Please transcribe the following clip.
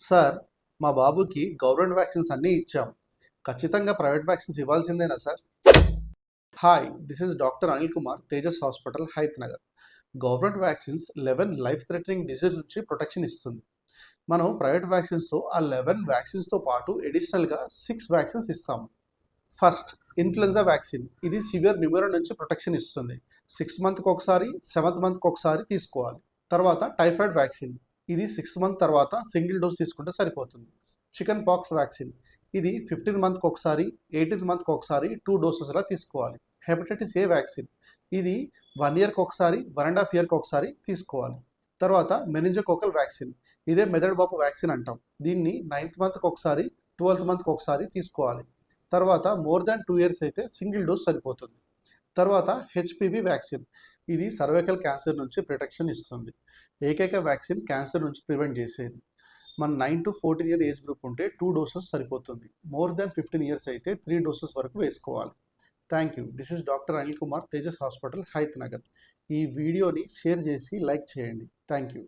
Sir, మా బాబుకి government vaccines అన్నీ ఇచ్చాం. ఖచ్చితంగా ప్రైవేట్ వ్యాక్సిన్స్ ఇవ్వాల్సిందేనా sir? Hi, this is doctor Anil Kumar, Tejas hospital, Hayath Nagar. Government vaccines 11 life threatening disease నుంచి ప్రొటెక్షన్ ఇస్తుంది. మనం ప్రైవేట్ వ్యాక్సిన్స్తో ఆ 11 వ్యాక్సిన్స్తో పాటు అడిషనల్గా 6 వ్యాక్సిన్స్ ఇస్తాము. First, influenza vaccine. ఇది సివియర్ న్యూమోనియా నుంచి ప్రొటెక్షన్ ఇస్తుంది. 6 మంత్కి ఒకసారి, 7th మంత్కి ఒకసారి తీసుకోవాలి. తర్వాత టైఫాయిడ్ వ్యాక్సిన్. ఇది 6th మంత్ తర్వాత సింగిల్ డోస్ తీసుకుంటే సరిపోతుంది. Chicken pox vaccine. ఇది 15th మంత్కి ఒకసారి, 18th మంత్కి ఒకసారి 2 డోసెస్లా తీసుకోవాలి. Hepatitis A vaccine. ఇది 1 ఇయర్కి ఒకసారి, 1.5 ఇయర్కి ఒకసారి తీసుకోవాలి. తర్వాత మెనింజోకోకల్ వ్యాక్సిన్. ఇదే మెదడు వాపు వ్యాక్సిన్ అంటాం. దీన్ని 9th మంత్కి ఒకసారి, 12th మంత్కి ఒకసారి తీసుకోవాలి. తర్వాత మోర్ దాన్ 2 ఇయర్స్ అయితే సింగిల్ డోస్ సరిపోతుంది. తర్వాత హెచ్పివి వ్యాక్సిన్. ఇది సర్వైకల్ క్యాన్సర్ నుంచి ప్రొటెక్షన్ ఇస్తుంది. ఏకైక వ్యాక్సిన్ క్యాన్సర్ నుంచి ప్రివెంట్ చేసేది. మన 9 to 14 ఇయర్ ఏజ్ గ్రూప్ ఉంటే 2 డోసెస్ సరిపోతుంది. మోర్ దాన్ 15 ఇయర్స్ అయితే 3 డోసెస్ వరకు వేసుకోవాలి. Thank you. This is doctor Anil Kumar, Tejas hospital, Hayath Nagar. ఈ వీడియోని షేర్ చేసి లైక్ చేయండి. Thank you.